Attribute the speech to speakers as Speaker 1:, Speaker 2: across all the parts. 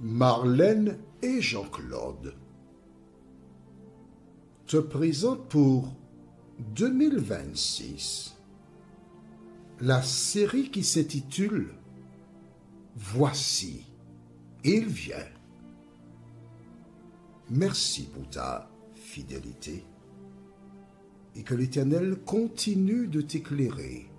Speaker 1: Marlène et Jean-Claude te présentent pour 2026 la série qui s'intitule « Voici, il vient ». Merci pour ta fidélité et que l'Éternel continue de t'éclairer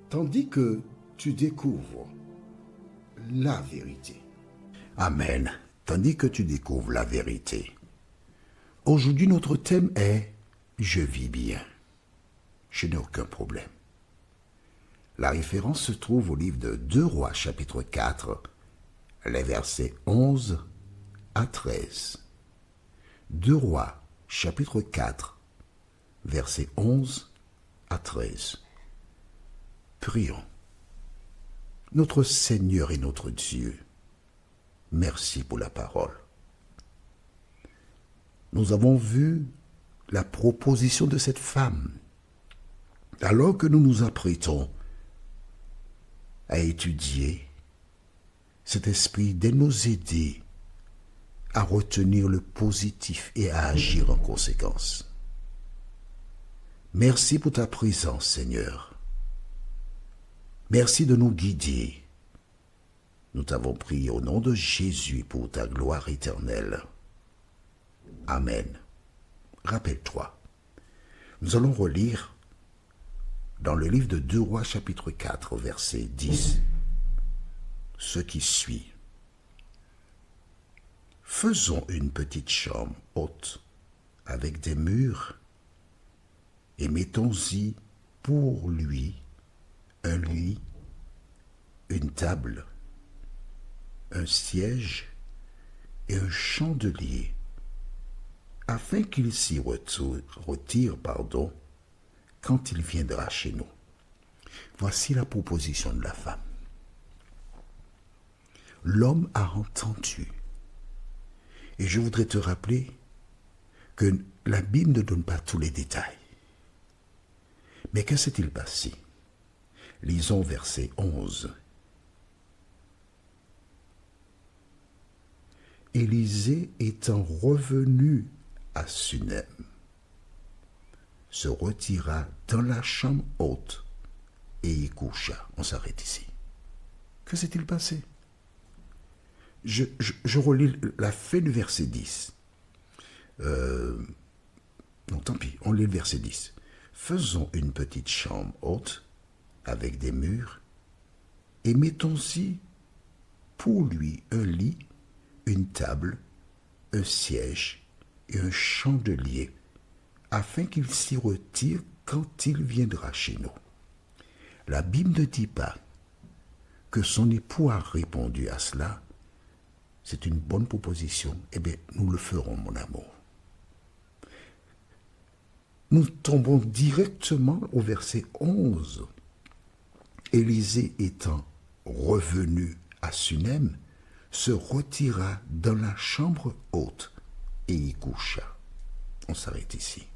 Speaker 1: tandis que tu découvres la vérité. Amen. Tandis que tu découvres la vérité. Aujourd'hui, notre thème est « Je vis bien. Je n'ai aucun problème ». La référence se trouve au livre de 2 Rois, chapitre 4, les versets 11 à 13. 2 Rois, chapitre 4, versets 11 à 13. Prions. Notre Seigneur et notre Dieu, merci pour la parole. Nous avons vu la proposition de cette femme alors que nous nous apprêtons à étudier. Cet esprit de nous aider à retenir le positif et à agir en conséquence. Merci pour ta présence, Seigneur. Merci de nous guider. Nous t'avons prié au nom de Jésus pour ta gloire éternelle. Amen. Rappelle-toi, nous allons relire dans le livre de 2 Rois chapitre 4, verset 10, ce qui suit. Faisons une petite chambre haute avec des murs et mettons-y pour lui un lit, une table, un siège et un chandelier, afin qu'il s'y retire quand il viendra chez nous. Voici la proposition de la femme. L'homme a entendu. Et je voudrais te rappeler que la Bible ne donne pas tous les détails. Mais que s'est-il passé? Lisons verset 11. Élisée étant revenu à Sunem, se retira dans la chambre haute et y coucha. On s'arrête ici. Que s'est-il passé? Je relis la fin du verset 10. Non, tant pis, on lit le verset 10. Faisons une petite chambre haute avec des murs et mettons-y pour lui un lit, une table, un siège et un chandelier, afin qu'il s'y retire quand il viendra chez nous. La Bible ne dit pas que son époux a répondu à cela. C'est une bonne proposition. Eh bien, nous le ferons, mon amour. Nous tombons directement au verset 11. Élisée étant revenu à Sunem, se retira dans la chambre haute et y coucha. On s'arrête ici.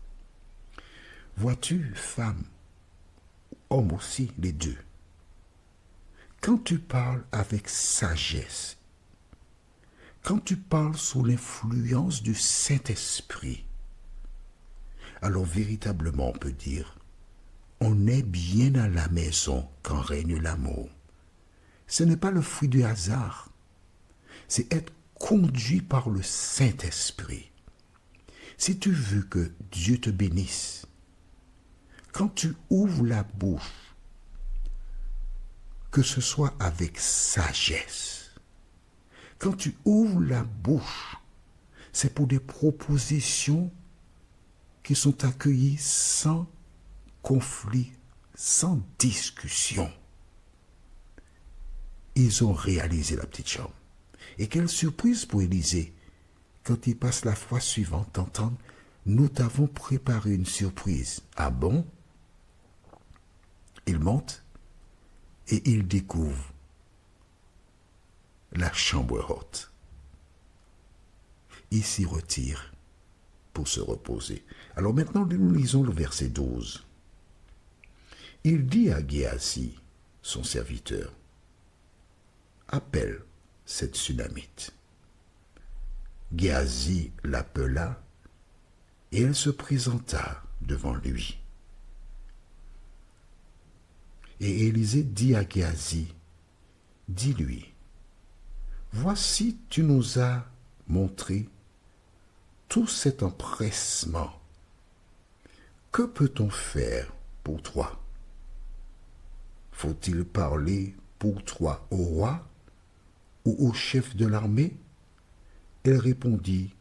Speaker 1: Vois-tu, femme, homme aussi, les deux, quand tu parles avec sagesse, quand tu parles sous l'influence du Saint-Esprit, alors véritablement on peut dire, on est bien à la maison quand règne l'amour. Ce n'est pas le fruit du hasard, c'est être conduit par le Saint-Esprit. Si tu veux que Dieu te bénisse, quand tu ouvres la bouche, que ce soit avec sagesse, quand tu ouvres la bouche, c'est pour des propositions qui sont accueillies sans conflit, sans discussion. Ils ont réalisé la petite chambre. Et quelle surprise pour Élisée, quand il passe la fois suivante d'entendre « Nous t'avons préparé une surprise. » Ah bon? Il monte et il découvre la chambre haute. Il s'y retire pour se reposer. Alors maintenant, nous lisons le verset 12. Il dit à Géasi, son serviteur, « Appelle cette Sunamite. Géasi l'appela et elle se présenta devant lui. Et Élisée dit à Géasi, dis-lui, voici tu nous as montré tout cet empressement. Que peut-on faire pour toi? Faut-il parler pour toi au roi ou au chef de l'armée? Elle répondit,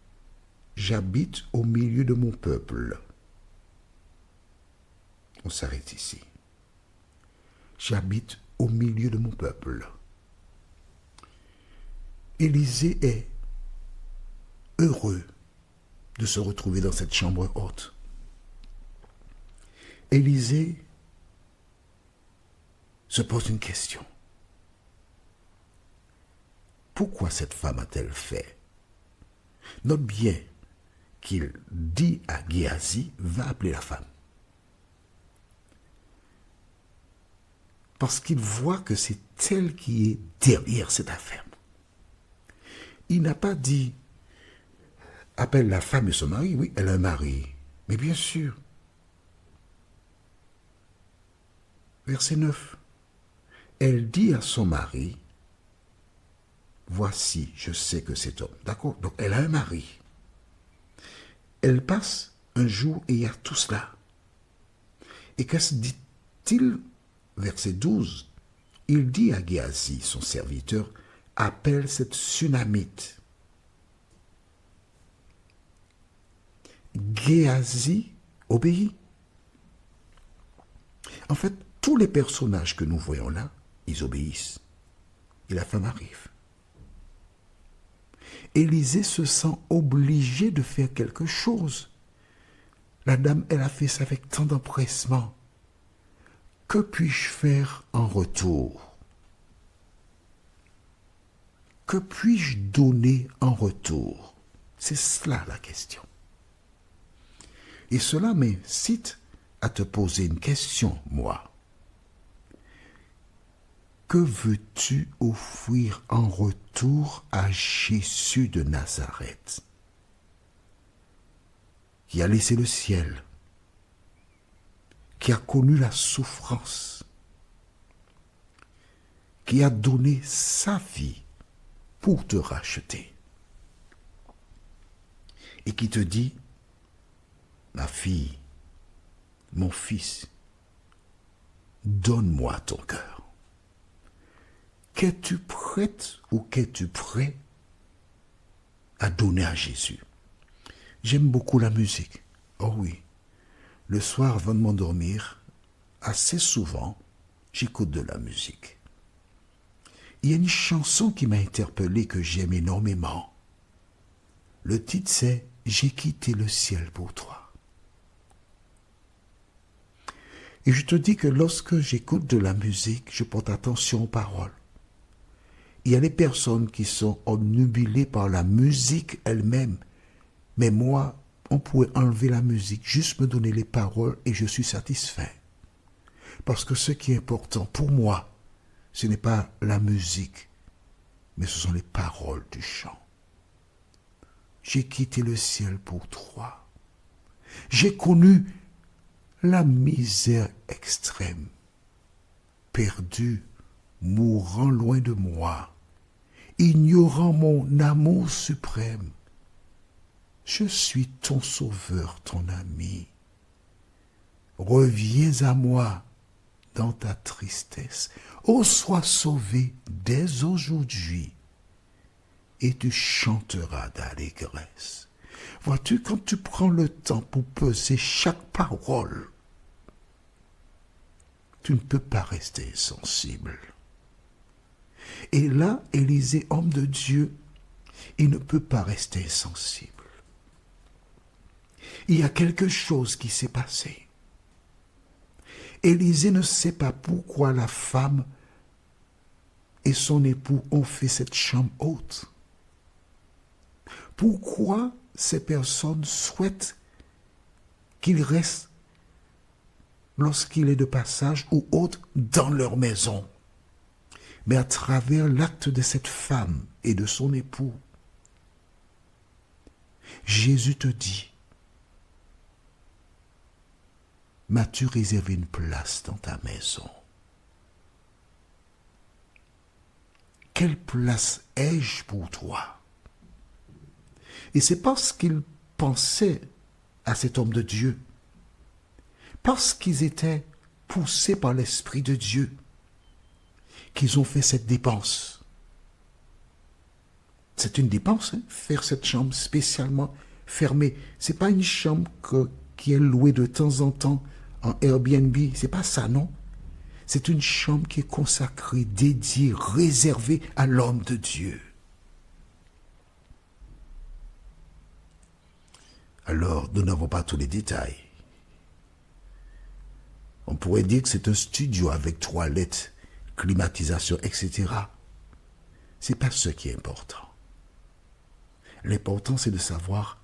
Speaker 1: j'habite au milieu de mon peuple. On s'arrête ici. J'habite au milieu de mon peuple. Élisée est heureux de se retrouver dans cette chambre haute. Élisée se pose une question. Pourquoi cette femme a-t-elle fait? Note bien qu'il dit à Géasi, va appeler la femme. Parce qu'il voit que c'est elle qui est derrière cette affaire. Il n'a pas dit, appelle la femme et son mari. Oui, elle a un mari. Mais bien sûr. Verset 9. Elle dit à son mari, voici, je sais que cet homme. D'accord? Donc, elle a un mari. Elle passe un jour et il y a tout cela. Et qu'est-ce dit-il? Verset 12. Il dit à Géasi, son serviteur, appelle cette Sunamite. Géasi obéit. En fait, tous les personnages que nous voyons là, ils obéissent. Et la femme arrive. Élisée se sent obligé de faire quelque chose. La dame, elle a fait ça avec tant d'empressement. Que puis-je faire en retour? Que puis-je donner en retour? C'est cela la question. Et cela m'incite à te poser une question, moi. Que veux-tu offrir en retour à Jésus de Nazareth, qui a laissé le ciel, qui a connu la souffrance, qui a donné sa vie pour te racheter, et qui te dit, ma fille, mon fils, donne-moi ton cœur. Qu'es-tu prête ou qu'es-tu prêt à donner à Jésus? J'aime beaucoup la musique. Oh oui, le soir avant de m'endormir, assez souvent, j'écoute de la musique. Il y a une chanson qui m'a interpellé que j'aime énormément. Le titre c'est « J'ai quitté le ciel pour toi ». Et je te dis que lorsque j'écoute de la musique, je porte attention aux paroles. Il y a des personnes qui sont obnubilées par la musique elle-même. Mais moi, on pourrait enlever la musique, juste me donner les paroles et je suis satisfait. Parce que ce qui est important pour moi, ce n'est pas la musique, mais ce sont les paroles du chant. J'ai quitté le ciel pour toi. J'ai connu la misère extrême, perdu, mourant loin de moi, ignorant mon amour suprême. Je suis ton sauveur, ton ami. Reviens à moi dans ta tristesse. Oh, sois sauvé dès aujourd'hui et tu chanteras d'allégresse. Vois-tu, quand tu prends le temps pour peser chaque parole, tu ne peux pas rester insensible. Et là, Élisée, homme de Dieu, il ne peut pas rester insensible. Il y a quelque chose qui s'est passé. Élisée ne sait pas pourquoi la femme et son époux ont fait cette chambre haute. Pourquoi ces personnes souhaitent qu'il reste lorsqu'il est de passage ou autre dans leur maison. Mais à travers l'acte de cette femme et de son époux, Jésus te dit, m'as-tu réservé une place dans ta maison? Quelle place ai-je pour toi? Et c'est parce qu'il pensait à cet homme de Dieu, parce qu'ils étaient poussés par l'Esprit de Dieu, qu'ils ont fait cette dépense. C'est une dépense, hein, faire cette chambre spécialement fermée. C'est pas une chambre qui est louée de temps en temps en Airbnb. C'est pas ça, non. C'est une chambre qui est consacrée, dédiée, réservée à l'homme de Dieu. Alors, nous n'avons pas tous les détails. On pourrait dire que c'est un studio avec toilettes, climatisation, etc. C'est pas ce qui est important. L'important, c'est de savoir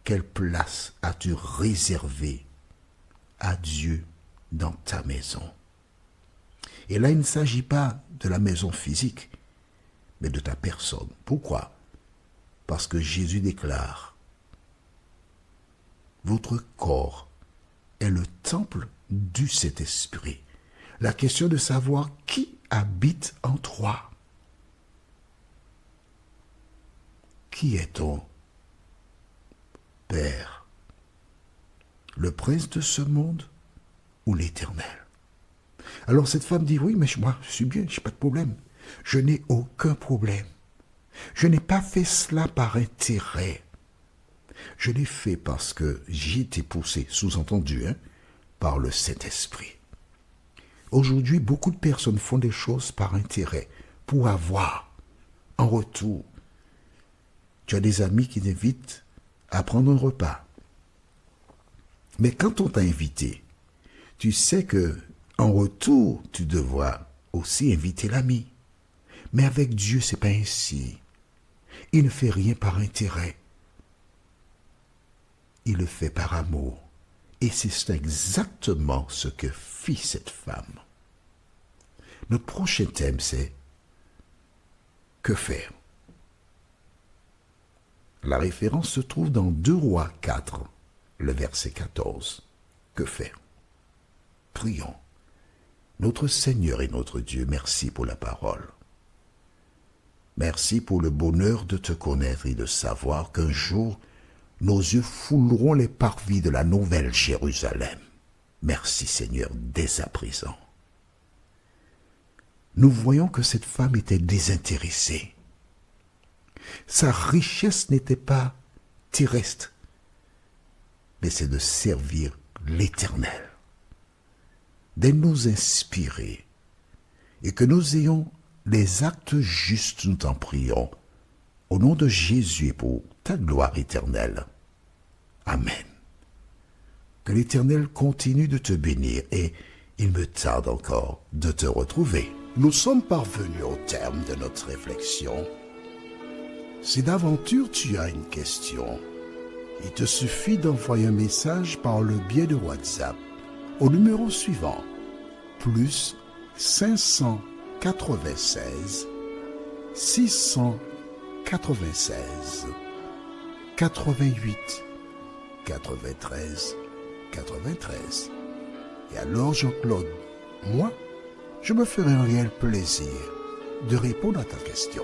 Speaker 1: quelle place as-tu réservée à Dieu dans ta maison. Et là, il ne s'agit pas de la maison physique, mais de ta personne. Pourquoi? Parce que Jésus déclare, votre corps est le temple du Saint-Esprit. La question de savoir qui habite en toi. Qui est ton Père? Le prince de ce monde ou l'Éternel? Alors cette femme dit, oui, mais moi, je suis bien, je n'ai pas de problème. Je n'ai aucun problème. Je n'ai pas fait cela par intérêt. Je l'ai fait parce que j'y étais poussé, sous-entendu, hein, par le Saint-Esprit. Aujourd'hui, beaucoup de personnes font des choses par intérêt, pour avoir, en retour. Tu as des amis qui t'invitent à prendre un repas. Mais quand on t'a invité, tu sais que en retour, tu devras aussi inviter l'ami. Mais avec Dieu, c'est pas ainsi. Il ne fait rien par intérêt. Il le fait par amour. Et c'est exactement ce que fit cette femme. Notre prochain thème, c'est que faire? La référence se trouve dans 2 Rois 4, le verset 14. Que faire? Prions. Notre Seigneur et notre Dieu, merci pour la parole. Merci pour le bonheur de te connaître et de savoir qu'un jour, nos yeux fouleront les parvis de la nouvelle Jérusalem. Merci Seigneur, dès à présent. Nous voyons que cette femme était désintéressée. Sa richesse n'était pas terrestre, mais c'est de servir l'Éternel, de nous inspirer et que nous ayons les actes justes, nous t'en prions, au nom de Jésus et pour ta gloire éternelle. Amen. Que l'Éternel continue de te bénir et il me tarde encore de te retrouver. Nous sommes parvenus au terme de notre réflexion. Si d'aventure tu as une question, il te suffit d'envoyer un message par le biais de WhatsApp au numéro suivant, plus 596 696 88 93 93. Et alors Jean-Claude, moi, je me ferai un réel plaisir de répondre à ta question.